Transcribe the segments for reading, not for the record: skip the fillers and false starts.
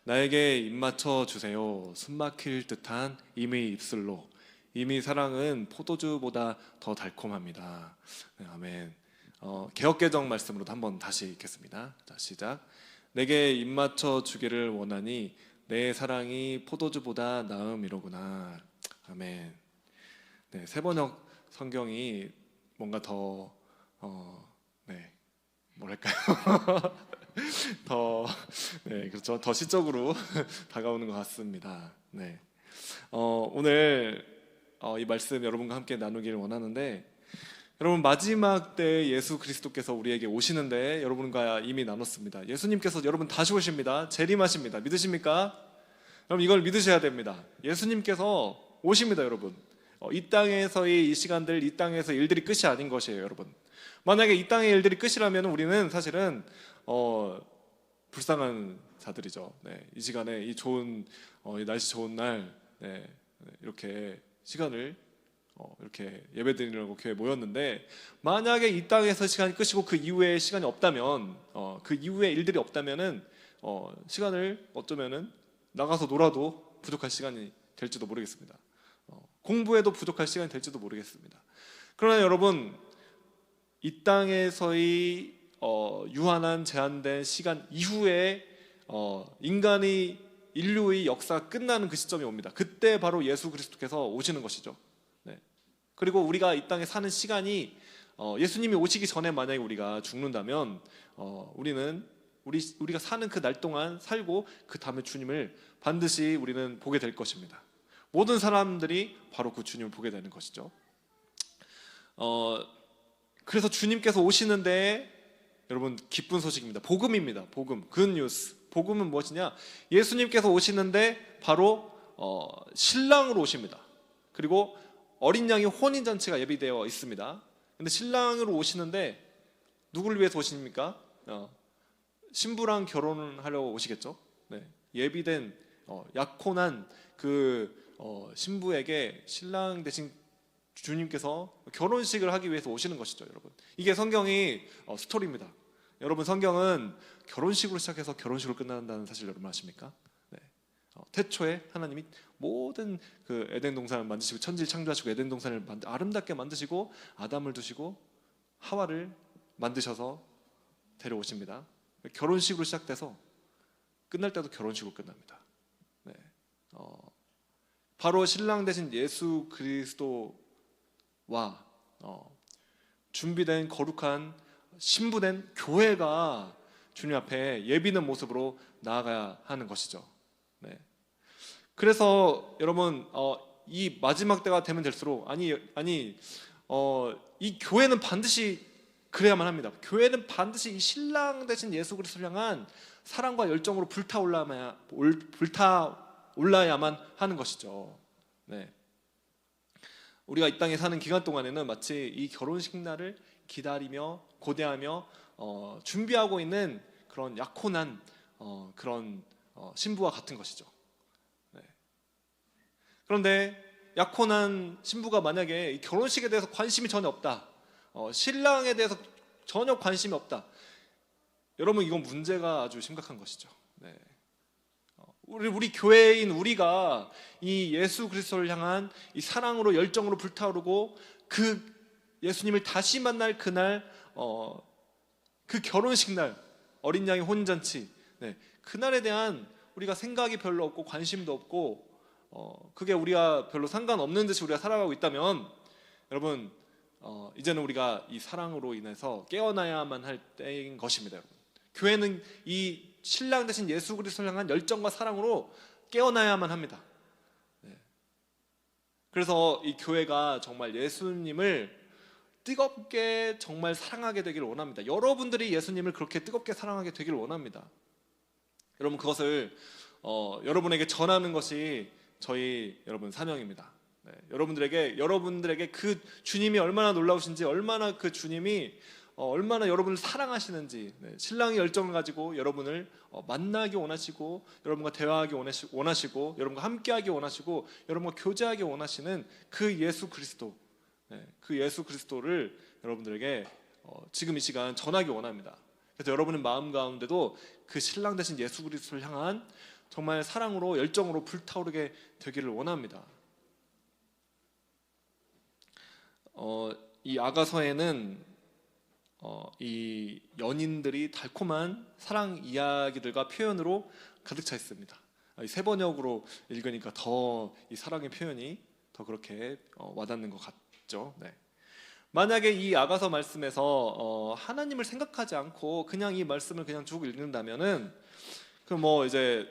나에게 입맞춰 주세요. 숨막힐 듯한 이미 입술로. 이미 사랑은 포도주보다 더 달콤합니다. 네, 아멘. 개역개정 말씀으로 한번 다시 읽겠습니다. 자, 시작. 내게 입맞춰 주기를 원하니 내 사랑이 포도주보다 나음이로구나. 아멘. 네, 세번역 성경이 뭔가 더 네, 뭐랄까요? 더, 네, 그렇죠. 더 시적으로 다가오는 것 같습니다. 네. 오늘 이 말씀 여러분과 함께 나누기를 원하는데, 여러분 마지막 때 예수 그리스도께서 우리에게 오시는데 여러분과 이미 나눴습니다. 예수님께서 여러분 다시 오십니다. 재림하십니다. 믿으십니까? 여러분 이걸 믿으셔야 됩니다. 예수님께서 오십니다, 여러분. 이 땅에서의 이 시간들, 이 땅에서 일들이 끝이 아닌 것이에요, 여러분. 만약에 이 땅의 일들이 끝이라면 우리는 사실은 불쌍한 자들이죠. 네, 이 시간에 이 좋은 이 날씨 좋은 날 이렇게 시간을 이렇게 예배드리려고 교회에 모였는데, 만약에 이 땅에서 시간이 끝이고 그 이후에 시간이 없다면, 그 이후에 일들이 없다면은 시간을 어쩌면은 나가서 놀아도 부족할 시간이 될지도 모르겠습니다. 공부해도 부족할 시간이 될지도 모르겠습니다. 그러나 여러분, 이 땅에서의 유한한 제한된 시간 이후에 인류의 역사가 끝나는 그 시점이 옵니다. 그때 바로 예수 그리스도께서 오시는 것이죠. 네. 그리고 우리가 이 땅에 사는 시간이 예수님이 오시기 전에 만약에 우리가 죽는다면 우리가 사는 그 날 동안 살고 그 다음에 주님을 반드시 우리는 보게 될 것입니다. 모든 사람들이 바로 그 주님을 보게 되는 것이죠. 그래서 주님께서 오시는데 여러분 기쁜 소식입니다. 복음입니다. 복음, 굿뉴스. 복음은 무엇이냐? 예수님께서 오시는데 바로 신랑으로 오십니다. 그리고 어린 양의 혼인잔치가 예비되어 있습니다. 근데 신랑으로 오시는데 누구를 위해서 오십니까? 신부랑 결혼을 하려고 오시겠죠. 네. 예비된 약혼한 그 신부에게 신랑 대신 주님께서 결혼식을 하기 위해서 오시는 것이죠, 여러분. 이게 성경의 스토리입니다. 여러분, 성경은 결혼식으로 시작해서 결혼식으로 끝난다는 사실 여러분 아십니까? 네. 태초에 하나님이 모든 그 에덴 동산을 만드시고 천지를 창조하시고 에덴 동산을 아름답게 만드시고 아담을 두시고 하와를 만드셔서 데려오십니다. 결혼식으로 시작돼서 끝날 때도 결혼식으로 끝납니다. 네. 바로 신랑 대신 예수 그리스도와 준비된 거룩한 신부된 교회가 주님 앞에 예비는 모습으로 나아가야 하는 것이죠. 네. 그래서 여러분 이 마지막 때가 되면 될수록 이 교회는 반드시 그래야만 합니다. 교회는 반드시 이 신랑 대신 예수 그리스도를 향한 사랑과 열정으로 불타올라야만 하는 것이죠. 네. 우리가 이 땅에 사는 기간 동안에는 마치 이 결혼식 날을 기다리며 고대하며 준비하고 있는 그런 약혼한 그런 신부와 같은 것이죠. 네. 그런데 약혼한 신부가 만약에 이 결혼식에 대해서 관심이 전혀 없다, 신랑에 대해서 전혀 관심이 없다, 여러분 이건 문제가 아주 심각한 것이죠. 네. 우리 교회인 우리가 이 예수 그리스도를 향한 이 사랑으로 열정으로 불타오르고 그 예수님을 다시 만날 그날 그 결혼식 날 어린 양의 혼잔치, 네, 그날에 대한 우리가 생각이 별로 없고 관심도 없고 그게 우리가 별로 상관없는 듯이 우리가 살아가고 있다면 여러분 이제는 우리가 이 사랑으로 인해서 깨어나야만 할 때인 것입니다. 여러분, 교회는 이 신랑 대신 예수 그리스도를 향한 열정과 사랑으로 깨어나야만 합니다. 네. 그래서 이 교회가 정말 예수님을 뜨겁게 정말 사랑하게 되기를 원합니다. 여러분들이 예수님을 그렇게 뜨겁게 사랑하게 되기를 원합니다. 여러분 그것을 여러분에게 전하는 것이 저희 여러분 사명입니다. 네. 여러분들에게 그 주님이 얼마나 놀라우신지, 얼마나 그 주님이 얼마나 여러분을 사랑하시는지, 네, 신랑의 열정을 가지고 여러분을 만나기 원하시고 여러분과 대화하기 원하시고 여러분과 함께하기 원하시고 여러분과 교제하기 원하시는 그 예수 그리스도, 네, 그 예수 그리스도를 여러분들에게 지금 이 시간 전하기 원합니다. 그래서 여러분의 마음 가운데도 그 신랑 대신 예수 그리스도를 향한 정말 사랑으로 열정으로 불타오르게 되기를 원합니다. 이 아가서에는 이 연인들이 달콤한 사랑 이야기들과 표현으로 가득 차 있습니다. 세 번역으로 읽으니까 더 이 사랑의 표현이 더 그렇게 와닿는 것 같죠. 네. 만약에 이 아가서 말씀에서 하나님을 생각하지 않고 그냥 이 말씀을 그냥 쭉 읽는다면은 그 뭐 이제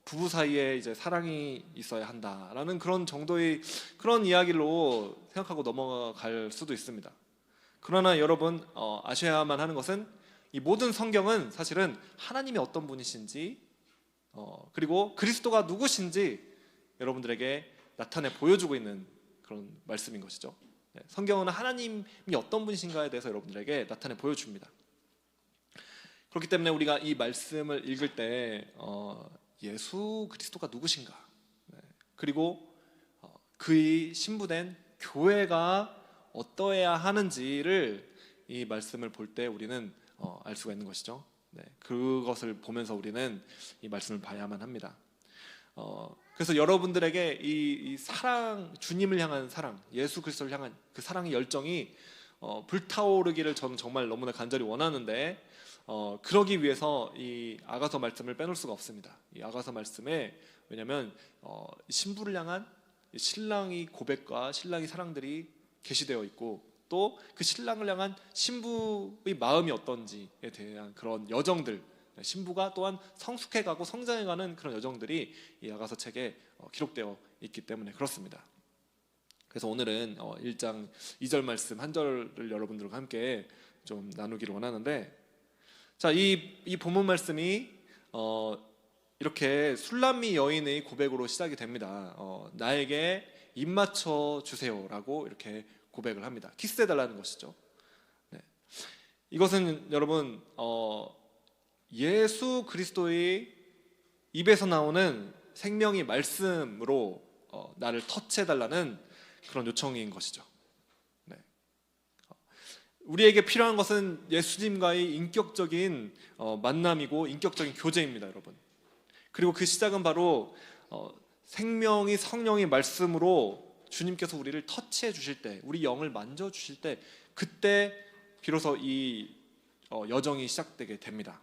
부부 사이에 이제 사랑이 있어야 한다라는 그런 정도의 그런 이야기로 생각하고 넘어갈 수도 있습니다. 그러나 여러분 아셔야만 하는 것은 이 모든 성경은 사실은 하나님이 어떤 분이신지 그리고 그리스도가 누구신지 여러분들에게 나타내 보여주고 있는 그런 말씀인 것이죠. 네, 성경은 하나님이 어떤 분이신가에 대해서 여러분들에게 나타내 보여줍니다. 그렇기 때문에 우리가 이 말씀을 읽을 때 예수 그리스도가 누구신가, 네, 그리고 그의 신부된 교회가 어떠해야 하는지를 이 말씀을 볼 때 우리는 알 수가 있는 것이죠. 네, 그것을 보면서 우리는 이 말씀을 봐야만 합니다. 그래서 여러분들에게 이 사랑, 주님을 향한 사랑, 예수 그리스도를 향한 그 사랑의 열정이 불타오르기를 저는 정말 너무나 간절히 원하는데 그러기 위해서 이 아가서 말씀을 빼놓을 수가 없습니다. 이 아가서 말씀에 왜냐하면 신부를 향한 신랑의 고백과 신랑의 사랑들이 게시되어 있고 또 그 신랑을 향한 신부의 마음이 어떤지에 대한 그런 여정들, 신부가 또한 성숙해가고 성장해가는 그런 여정들이 이 아가서 책에 기록되어 있기 때문에 그렇습니다. 그래서 오늘은 1장 2절 말씀 한 절을 여러분들과 함께 좀 나누기를 원하는데, 자, 이 본문 말씀이 이렇게 술람미 여인의 고백으로 시작이 됩니다. 나에게 입 맞춰 주세요라고 이렇게 고백을 합니다. 키스해달라는 것이죠. 네. 이것은 여러분 예수 그리스도의 입에서 나오는 생명의 말씀으로 나를 터치해달라는 그런 요청인 것이죠. 네. 우리에게 필요한 것은 예수님과의 인격적인 만남이고 인격적인 교제입니다, 여러분. 그리고 그 시작은 바로 생명의 성령의 말씀으로 주님께서 우리를 터치해 주실 때, 우리 영을 만져 주실 때, 그때 비로소 이 여정이 시작되게 됩니다.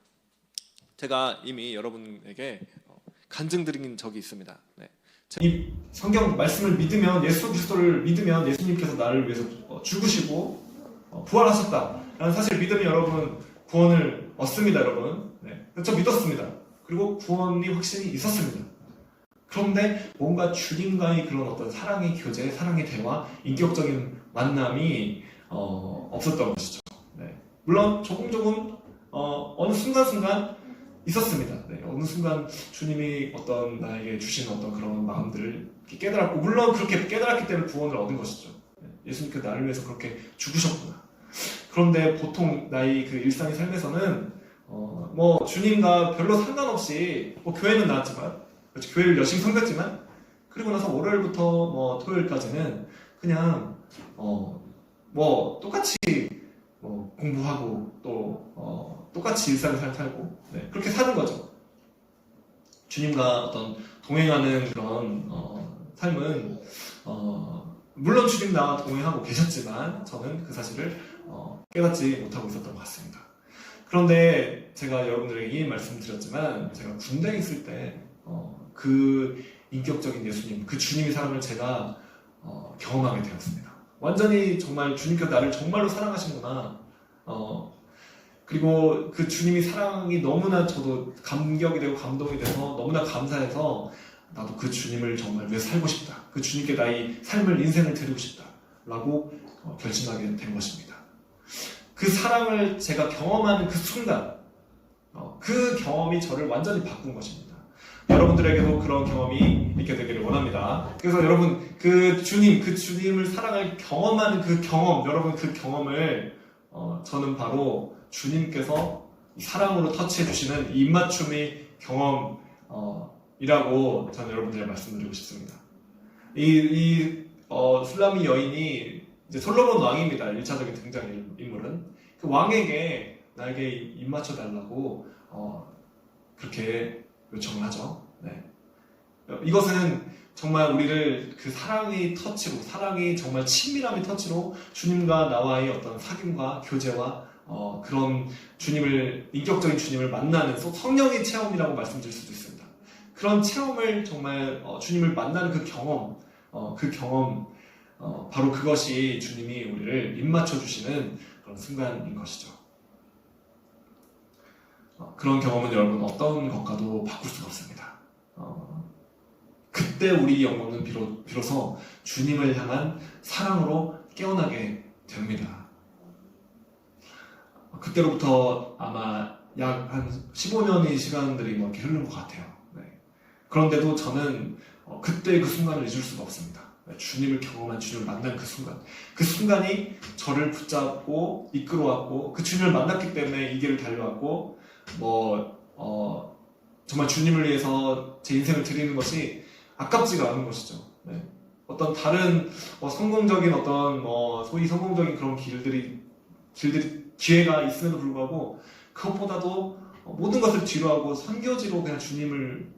제가 이미 여러분에게 간증드린 적이 있습니다. 네. 이 성경 말씀을 믿으면, 예수 그리스도를 믿으면 예수님께서 나를 위해서 죽으시고 부활하셨다라는 사실을 믿으면 여러분 구원을 얻습니다, 여러분. 네. 저 믿었습니다. 그리고 구원이 확신이 있었습니다. 그런데 뭔가 주님과의 그런 어떤 사랑의 교제, 사랑의 대화, 인격적인 만남이 없었던 것이죠. 네. 물론 조금 어느 순간순간 있었습니다. 네. 어느 순간 주님이 어떤 나에게 주신 어떤 그런 마음들을 깨달았고, 물론 그렇게 깨달았기 때문에 구원을 얻은 것이죠. 네. 예수님께서 나를 위해서 그렇게 죽으셨구나. 그런데 보통 나의 그 일상의 삶에서는 뭐 주님과 별로 상관없이 뭐 교회는 나왔지만, 교회를 열심히 섬겼지만, 그리고 나서 월요일부터 뭐 토요일까지는 그냥 뭐 똑같이 뭐 공부하고 또 똑같이 일상을 살고, 네, 그렇게 사는 거죠. 주님과 어떤 동행하는 그런 삶은 물론 주님 나와 동행하고 계셨지만 저는 그 사실을 깨닫지 못하고 있었던 것 같습니다. 그런데 제가 여러분들에게 이 말씀 드렸지만, 제가 군대에 있을 때 그 인격적인 예수님, 그 주님의 사랑을 제가 경험하게 되었습니다. 완전히 정말 주님께서 나를 정말로 사랑하시는구나. 그리고 그 주님의 사랑이 너무나 저도 감격이 되고 감동이 돼서 너무나 감사해서 나도 그 주님을 정말 위해서 살고 싶다. 그 주님께 나의 삶을, 인생을 드리고 싶다. 라고 결심하게 된 것입니다. 그 사랑을 제가 경험하는 그 순간, 그 경험이 저를 완전히 바꾼 것입니다. 여러분들에게도 그런 경험이 있게 되기를 원합니다. 그래서 여러분, 그 주님을 사랑을 경험하는 그 경험, 여러분 그 경험을 저는 바로 주님께서 사랑으로 터치해 주시는 입맞춤의 경험이라고 저는 여러분들에게 말씀드리고 싶습니다. 술람미 여인이 이제 솔로몬 왕입니다. 1차적인 등장인물은. 그 왕에게 나에게 입맞춰 달라고 그렇게 요청을 하죠. 네. 이것은 정말 우리를 그 사랑의 터치로, 사랑이 정말 친밀함의 터치로 주님과 나와의 어떤 사귐과 교제와 그런 주님을, 인격적인 주님을 만나는 성령의 체험이라고 말씀드릴 수도 있습니다. 그런 체험을 정말 주님을 만나는 그 경험, 바로 그것이 주님이 우리를 입맞춰 주시는 그런 순간인 것이죠. 그런 경험은 여러분 어떤 것과도 바꿀 수가 없습니다. 그때 우리 영혼은 비로소 주님을 향한 사랑으로 깨어나게 됩니다. 그때로부터 아마 약 한 15년의 시간들이 이렇게 흐르는 것 같아요. 네. 그런데도 저는 그때 그 순간을 잊을 수가 없습니다. 주님을 경험한, 주님을 만난 그 순간, 그 순간이 저를 붙잡고 이끌어왔고, 그 주님을 만났기 때문에 이 길을 달려왔고, 정말 주님을 위해서 제 인생을 드리는 것이 아깝지가 않은 것이죠. 네. 어떤 다른 성공적인 소위 성공적인 그런 기회가 있음에도 불구하고 그것보다도 모든 것을 뒤로하고 선교지로 그냥 주님을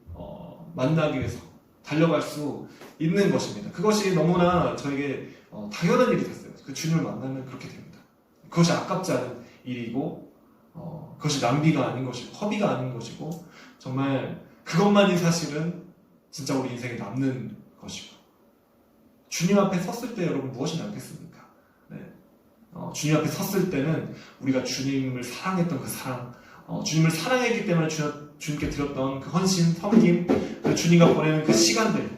만나기 위해서 달려갈 수 있는 것입니다. 그것이 너무나 저에게 당연한 일이 됐어요. 그 주님을 만나면 그렇게 됩니다. 그것이 아깝지 않은 일이고 그것이 낭비가 아닌 것이고 허비가 아닌 것이고 정말 그것만이 사실은 진짜 우리 인생에 남는 것이고 주님 앞에 섰을 때 여러분 무엇이 남겠습니까? 네. 주님 앞에 섰을 때는 우리가 주님을 사랑했던 그 사랑, 주님을 사랑했기 때문에 주님께 드렸던 그 헌신, 섬김, 주님과 보내는 그 시간들,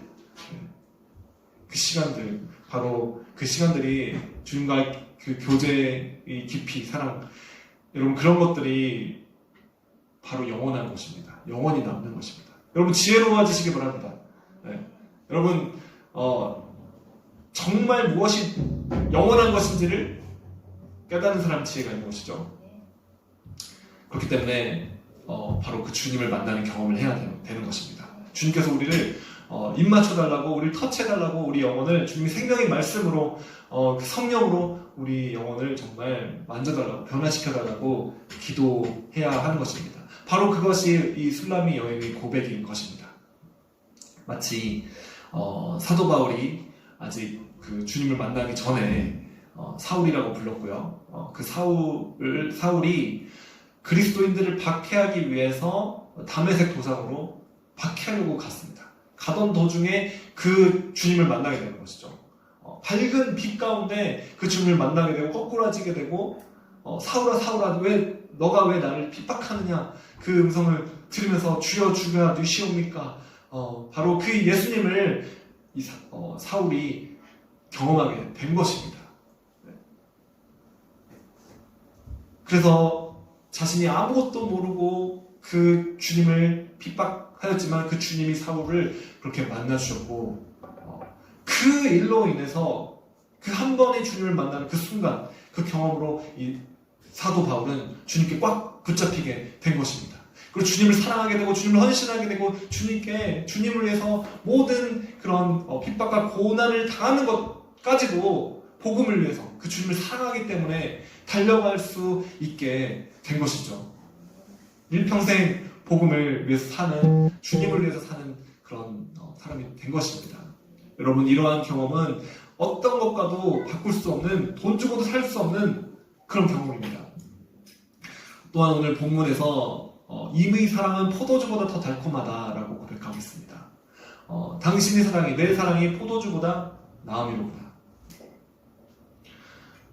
바로 그 시간들이 주님과의 그 교제의 깊이, 사랑, 여러분 그런 것들이 바로 영원한 것입니다. 영원히 남는 것입니다. 여러분 지혜로워지시기 바랍니다. 네. 여러분 정말 무엇이 영원한 것인지를 깨닫는 사람 지혜가 있는 것이죠. 그렇기 때문에 바로 그 주님을 만나는 경험을 해야 되는 것입니다. 주님께서 우리를 입맞춰달라고, 우리를 터치해달라고, 우리 영혼을 주님의 생명의 말씀으로 그 성령으로 우리 영혼을 정말 만져달라고, 변화시켜달라고 기도해야 하는 것입니다. 바로 그것이 이 술람이 여인의 고백인 것입니다. 마치 사도 바울이 아직 그 주님을 만나기 전에 사울이라고 불렀고요. 그 사울이 그리스도인들을 박해하기 위해서 다메섹 도상으로 박해하려고 갔습니다. 가던 도중에 그 주님을 만나게 되는 것이죠. 밝은 빛 가운데 그 주님을 만나게 되고 거꾸라지게 되고 사울아 사울아 너가 왜 나를 핍박하느냐 그 음성을 들으면서 주여 주가 누시옵니까? 바로 그 예수님을 사울이 경험하게 된 것입니다. 그래서 자신이 아무것도 모르고 그 주님을 핍박하였지만 그 주님이 사울을 그렇게 만나주셨고 그 일로 인해서 그 한 번의 주님을 만나는 그 순간 그 경험으로 이 사도 바울은 주님께 꽉 붙잡히게 된 것입니다. 그리고 주님을 사랑하게 되고 주님을 헌신하게 되고 주님을 위해서 모든 그런 핍박과 고난을 당하는 것까지도 복음을 위해서 그 주님을 사랑하기 때문에 달려갈 수 있게 된 것이죠. 일평생 복음을 위해서 사는, 주님을 위해서 사는 그런 사람이 된 것입니다. 여러분 이러한 경험은 어떤 것과도 바꿀 수 없는, 돈 주고도 살 수 없는 그런 경험입니다. 또한 오늘 본문에서 임의 사랑은 포도주보다 더 달콤하다라고 고백하고 있습니다. 당신의 사랑이, 내 사랑이 포도주보다 나음이로구나.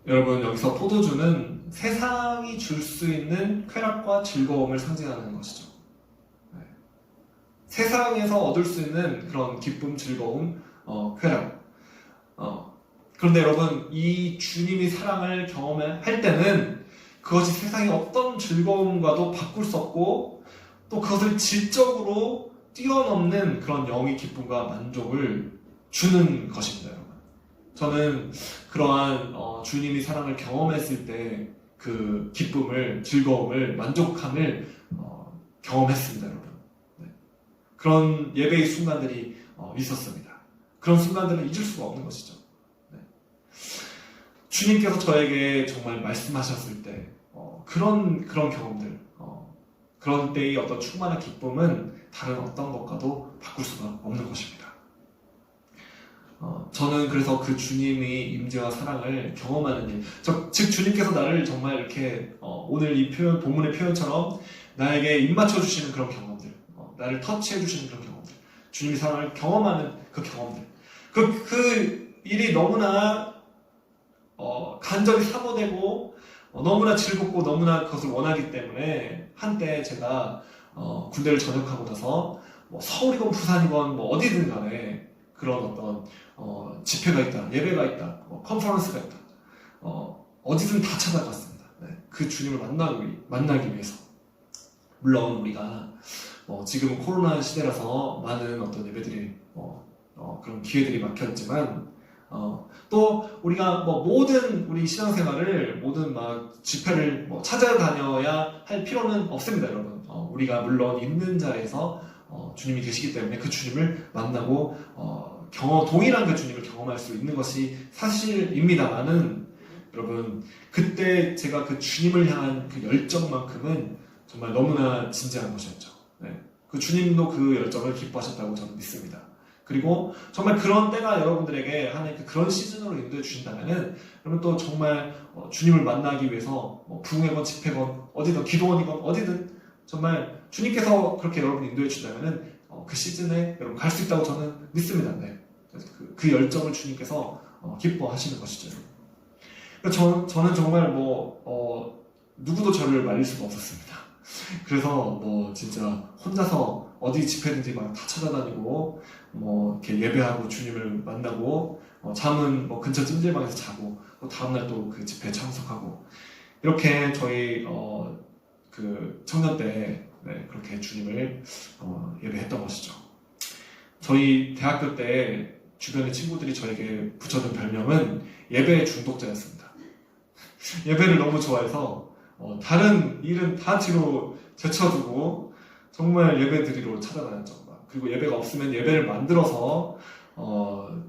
여러분 여기서 포도주는 세상이 줄 수 있는 쾌락과 즐거움을 상징하는 것이죠. 네. 세상에서 얻을 수 있는 그런 기쁨, 즐거움, 쾌락. 그런데 여러분 이 주님이 사랑을 경험할 때는 그것이 세상의 어떤 즐거움과도 바꿀 수 없고 또 그것을 질적으로 뛰어넘는 그런 영의 기쁨과 만족을 주는 것입니다. 여러분. 저는 그러한 주님이 사랑을 경험했을 때 그 기쁨을, 즐거움을, 만족함을 경험했습니다. 여러분. 네. 그런 예배의 순간들이 있었습니다. 그런 순간들은 잊을 수가 없는 것이죠. 네. 주님께서 저에게 정말 말씀하셨을 때 그런 경험들, 그런 때의 어떤 충만한 기쁨은 다른 어떤 것과도 바꿀 수가 없는 것입니다. 저는 그래서 그 주님의 임재와 사랑을 경험하는 일, 즉 주님께서 나를 정말 이렇게 오늘 이 표현, 본문의 표현처럼 나에게 입맞춰 주시는 그런 경험들, 나를 터치해 주시는 그런 경험들, 주님의 사랑을 경험하는 그 경험들, 그 일이 너무나 간절히 사모되고 너무나 즐겁고 너무나 그것을 원하기 때문에 한때 제가 군대를 전역하고 나서 뭐 서울이건 부산이건 뭐 어디든 간에 그런 어떤 집회가 있다, 예배가 있다, 컨퍼런스가 있다, 어디든 다 찾아갔습니다. 네, 그 주님을 만나기 위해서. 물론 우리가 지금은 코로나 시대라서 많은 어떤 예배들이 그런 기회들이 막혔지만 또 우리가 모든 우리 신앙생활을 모든 막 집회를 찾아다녀야 할 필요는 없습니다, 여러분. 우리가 물론 있는 자리에서 주님이 계시기 때문에 그 주님을 만나고 동일한 그 주님을 경험할 수 있는 것이 사실입니다만은 여러분, 그때 제가 그 주님을 향한 그 열정만큼은 정말 너무나 진지한 것이었죠. 네. 그 주님도 그 열정을 기뻐하셨다고 저는 믿습니다. 그리고 정말 그런 때가 여러분들에게 하나님께 그런 시즌으로 인도해 주신다면은 여러분 또 정말 주님을 만나기 위해서 부흥회건 집회건 어디든 기도원이건 어디든 정말 주님께서 그렇게 여러분 인도해 주신다면은 그 시즌에 여러분 갈 수 있다고 저는 믿습니다. 네. 그 열정을 주님께서 기뻐하시는 것이죠. 저는 정말 누구도 저를 말릴 수가 없었습니다. 그래서 진짜 혼자서 어디 집회든지 막 다 찾아다니고 이렇게 예배하고 주님을 만나고 잠은 근처 찜질방에서 자고 또 다음날 또 그 집회에 참석하고 이렇게 저희 그 청년 때 그렇게 주님을 예배했던 것이죠. 저희 대학교 때 주변의 친구들이 저에게 붙여준 별명은 예배 중독자였습니다. 예배를 너무 좋아해서 다른 일은 다 뒤로 제쳐두고 정말 예배 드리러 찾아다녔죠. 그리고 예배가 없으면 예배를 만들어서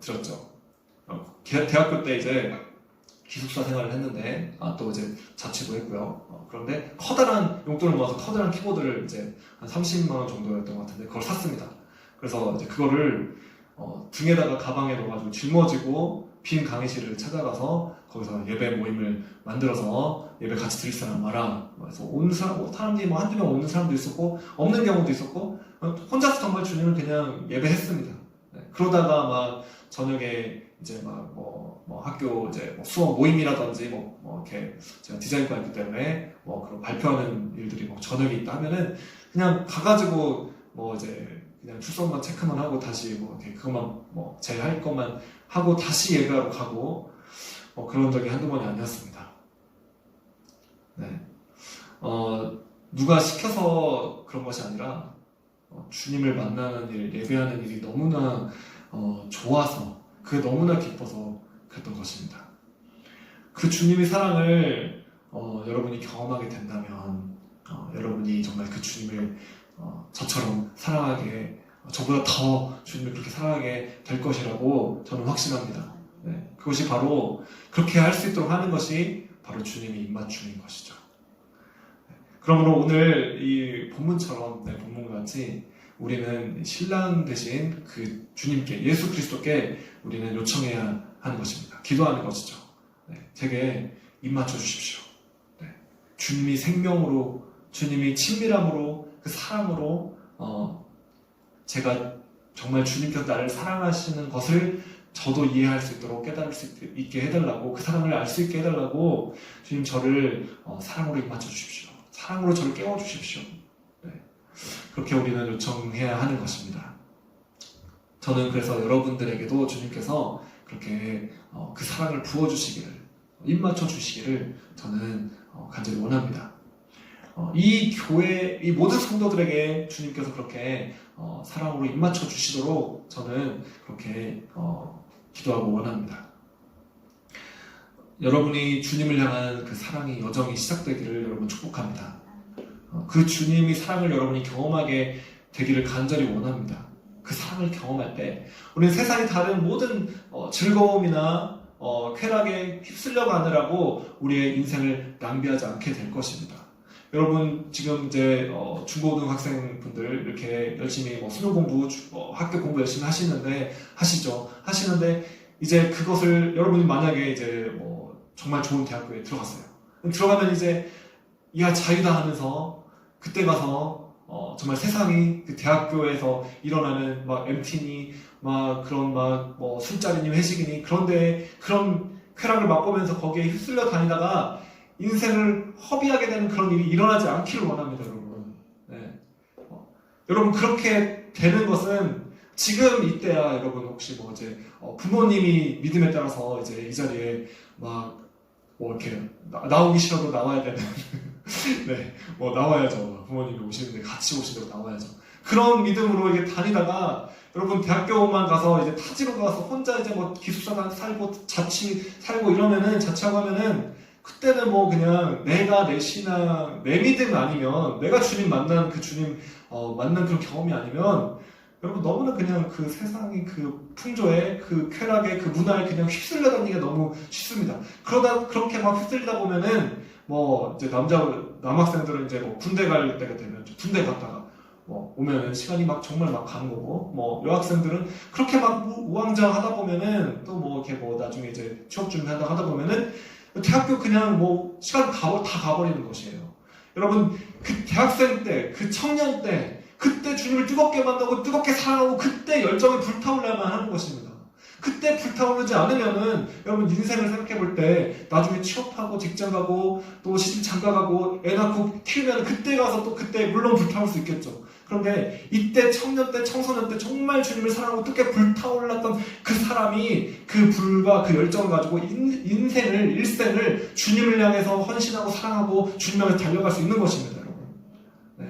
드렸죠. 대학교 때 이제 기숙사 생활을 했는데 또 이제 자취도 했고요. 그런데 커다란 용돈을 모아서 커다란 키보드를 이제 한 30만 원 정도였던 것 같은데 그걸 샀습니다. 그래서 이제 그거를 등에다가 가방에 넣어가지고 짊어지고 빈 강의실을 찾아가서 거기서 예배 모임을 만들어서 예배 같이 드릴 사람 와라. 그래서 오는 사람들이 한두 명 오는 사람도 있었고 없는 경우도 있었고 혼자서 정말 주님을 그냥 예배했습니다. 네. 그러다가 막 저녁에 이제 학교 이제 수업 모임이라든지 이렇게 제가 디자인과였기 때문에 그런 발표하는 일들이 저녁에 있다 하면은 그냥 가가지고 이제 그냥 출석만 체크만 하고 다시 이렇게 그것만 제 할 것만 하고 다시 예배하러 가고 그런 적이 한두 번이 아니었습니다. 네. 누가 시켜서 그런 것이 아니라 주님을 만나는 일, 예배하는 일이 너무나 좋아서 그게 너무나 기뻐서 그랬던 것입니다. 그 주님의 사랑을 여러분이 경험하게 된다면 여러분이 정말 그 주님을 저처럼 사랑하게 저보다 더 주님을 그렇게 사랑하게 될 것이라고 저는 확신합니다. 네, 그것이 바로 그렇게 할 수 있도록 하는 것이 바로 주님의 입맞춤인 것이죠. 그러므로 오늘 이 본문처럼 본문같이 우리는 신랑 되신 그 주님께 예수 그리스도께 우리는 요청해야 하는 것입니다. 기도하는 것이죠. 네, 제게 입맞춰 주십시오. 네, 주님이 생명으로 주님이 친밀함으로 그 사랑으로 제가 정말 주님께서 나를 사랑하시는 것을 저도 이해할 수 있도록 깨달을 수 있게 해달라고 그 사랑을 알 수 있게 해달라고 주님 저를 사랑으로 입맞춰 주십시오. 사랑으로 저를 깨워주십시오. 네. 그렇게 우리는 요청해야 하는 것입니다. 저는 그래서 여러분들에게도 주님께서 그렇게 그 사랑을 부어주시기를 입맞춰 주시기를 저는 간절히 원합니다. 이 교회, 이 모든 성도들에게 주님께서 그렇게 사랑으로 입맞춰 주시도록 저는 그렇게 기도하고 원합니다. 여러분이 주님을 향한 그 사랑이 여정이 시작되기를 여러분 축복합니다. 그 주님의 사랑을 여러분이 경험하게 되기를 간절히 원합니다. 그 사랑을 경험할 때 우리는 세상이 다른 모든 즐거움이나 쾌락에 휩쓸려 가느라고 우리의 인생을 낭비하지 않게 될 것입니다. 여러분 지금 이제 중고등학생분들 이렇게 열심히 뭐 수능 공부, 학교 공부 열심히 하시는데 이제 그것을 여러분이 만약에 이제 뭐 정말 좋은 대학교에 들어갔어요. 들어가면 이제 야 자유다 하면서 그때 가서 정말 세상이 그 대학교에서 일어나는 막 MT니 막 그런 막 뭐 술자리니 회식이니 그런데 그런 쾌락을 맛보면서 거기에 휩쓸려 다니다가 인생을 허비하게 되는 그런 일이 일어나지 않기를 원합니다, 여러분. 네. 여러분 그렇게 되는 것은 지금 이때야 여러분 혹시 뭐 이제 부모님이 믿음에 따라서 이제 이 자리에 막 뭐 이렇게 나오기 싫어도 나와야 되는 네, 뭐 나와야죠. 부모님이 오시는데 같이 오시려고 나와야죠. 그런 믿음으로 이게 다니다가 여러분 대학교만 가서 이제 타지로 가서 혼자 이제 뭐 기숙사 살고 자취 살고 이러면은 자취하고 하면은 그때는 뭐 그냥 내가 내 신앙 내 믿음 아니면 내가 주님 만난 그 주님 만난 그런 경험이 아니면 여러분 너무나 그냥 그 세상의 그 풍조에 그 쾌락에 그 문화에 그냥 휩쓸려 다니기가 너무 쉽습니다. 그러다 그렇게 막 휩쓸리다 보면은 뭐 이제 남학생들은 이제 뭐 군대 갈 때가 되면 군대 갔다가 뭐 오면은 시간이 막 정말 막 가는 거고 뭐 여학생들은 그렇게 막 우왕좌왕하다 보면은 또 뭐 이렇게 뭐 나중에 이제 취업 준비하다 보면은 대학교 그냥 뭐 시간 다 가버리는 것이에요. 여러분 그 대학생 때 그 청년 때 그때 주님을 뜨겁게 만나고 뜨겁게 사랑하고 그때 열정이 불타올라야만 하는 것입니다. 그때 불타오르지 않으면은 여러분 인생을 생각해 볼 때 나중에 취업하고 직장 가고 또 시집 장가 가고 애 낳고 키우면 그때 가서 또 그때 물론 불타올 수 있겠죠. 그런데 이때 청년 때 청소년 때 정말 주님을 사랑하고 뜨겁게 불타올랐던 그 사람이 그 불과 그 열정을 가지고 일생을 주님을 향해서 헌신하고 사랑하고 주님 향해 달려갈 수 있는 것입니다, 여러분. 네.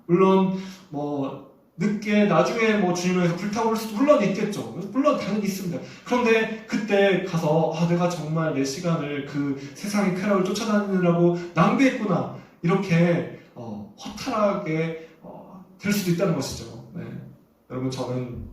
물론 뭐 늦게 나중에 뭐 주님을 위해서 불타오를 수도 물론 있겠죠. 물론 당연히 있습니다. 그런데 그때 가서 내가 정말 내 시간을 그 세상의 쾌락을 쫓아다니느라고 낭비했구나 이렇게 허탈하게 될 수도 있다는 것이죠. 네. 여러분 저는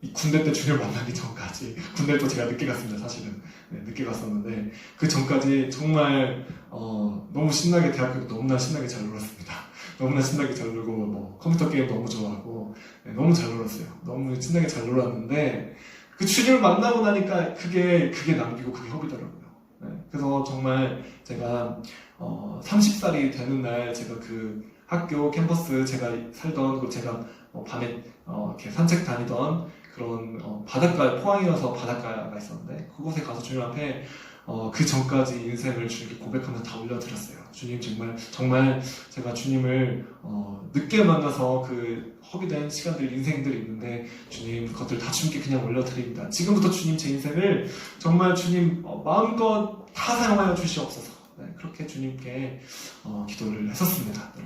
이 군대 때 주님을 만나기 전까지 군대 또 제가 늦게 갔습니다. 사실은 네, 늦게 갔었는데 그 전까지 정말 너무 신나게 대학교도 너무나 신나게 잘 놀았습니다. 너무나 신나게 잘 놀고 뭐 컴퓨터 게임 너무 좋아하고 네, 너무 잘 놀았어요. 너무 신나게 잘 놀았는데 그 주님을 만나고 나니까 그게 낭비고 그게 허비더라고요. 네, 그래서 정말 제가 30살이 되는 날 제가 그 학교 캠퍼스 제가 살던 그 제가 밤에 이렇게 산책 다니던 그런 바닷가 포항이어서 바닷가가 있었는데 그곳에 가서 주님 앞에 그 전까지 인생을 주님께 고백하면서 다 올려드렸어요. 주님 정말 제가 주님을 늦게 만나서 그 허비된 시간들 인생들이 있는데 주님 그것들 다 주님께 그냥 올려드립니다. 지금부터 주님 제 인생을 정말 주님 마음껏 다 사용하여 주시옵소서. 네, 그렇게 주님께 기도를 했었습니다. 네.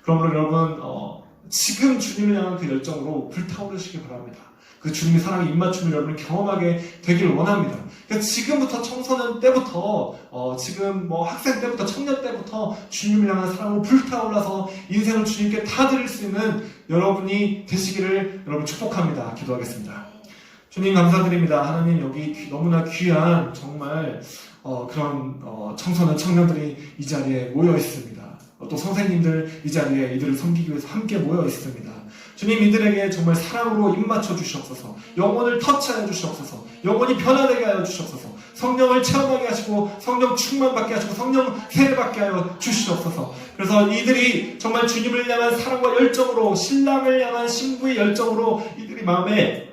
그러므로 여러분 지금 주님을 향한 그 열정으로 불타오르시기 바랍니다. 그 주님의 사랑의 입맞춤을 여러분 경험하게 되길 원합니다. 그러니까 지금부터 청소년 때부터 지금 뭐 학생 때부터 청년 때부터 주님을 향한 사랑으로 불타올라서 인생을 주님께 다 드릴 수 있는 여러분이 되시기를 여러분 축복합니다. 기도하겠습니다. 주님 감사드립니다. 하나님 여기 너무나 귀한 정말 그런 청소년 청년들이 이 자리에 모여 있습니다. 또 선생님들 이 자리에 이들을 섬기기 위해서 함께 모여 있습니다. 주님 이들에게 정말 사랑으로 입맞춰 주시옵소서. 영혼을 터치하여 주시옵소서. 영혼이 변화되게 하여 주시옵소서. 성령을 체험하게 하시고 성령 충만받게 하시고 성령 세례받게 하여 주시옵소서. 그래서 이들이 정말 주님을 향한 사랑과 열정으로 신랑을 향한 신부의 열정으로 이들이 마음에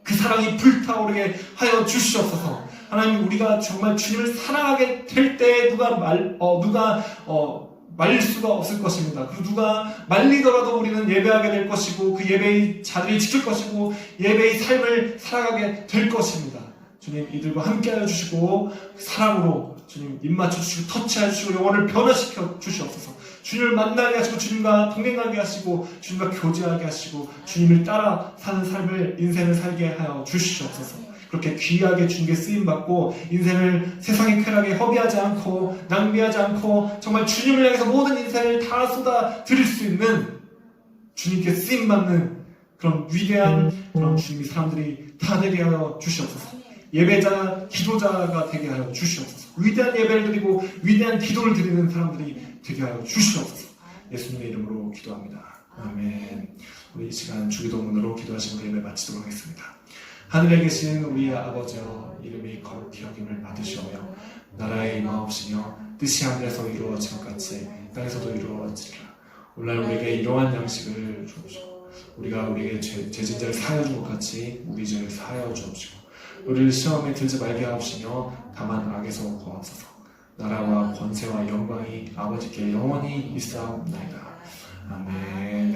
그 사랑이 불타오르게 하여 주시옵소서. 하나님 우리가 정말 주님을 사랑하게 될 때 누가 말릴 수가 없을 것입니다. 그리고 누가 말리더라도 우리는 예배하게 될 것이고 그 예배의 자리를 지킬 것이고 예배의 삶을 살아가게 될 것입니다. 주님 이들과 함께하여 주시고 사랑으로 주님 입맞춰 주시고 터치하여 주시고 영혼을 변화시켜 주시옵소서. 주님을 만나게 하시고 주님과 동행하게 하시고 주님과 교제하게 하시고 주님을 따라 사는 삶을 인생을 살게 하여 주시옵소서. 그렇게 귀하게 주님께 쓰임받고 인생을 세상의 쾌락에 허비하지 않고 낭비하지 않고 정말 주님을 향해서 모든 인생을 다 쏟아 드릴 수 있는 주님께 쓰임받는 그런 위대한 그런 주님의 사람들이 다 되게 하여 주시옵소서. 예배자, 기도자가 되게 하여 주시옵소서. 위대한 예배를 드리고 위대한 기도를 드리는 사람들이 되게 하여 주시옵소서. 예수님의 이름으로 기도합니다. 아멘. 우리 이 시간 주기도문으로 기도하시고 예배 마치도록 하겠습니다. 하늘에 계신 우리의 아버지여, 이름이 거룩히 여김을 받으시오며 나라의 임하옵시며 뜻이 하늘에서 이루어진 것 같이 땅에서도 이루어지리라. 오늘 우리에게 이러한 양식을 주옵시고 우리가 우리에게 죄진 자를 사하여 준 것 같이 우리 죄를 사하여 주옵시고 우리를 시험에 들지 말게 하옵시며 다만 악에서 구하옵소서. 나라와 권세와 영광이 아버지께 영원히 있사옵나이다. 아멘.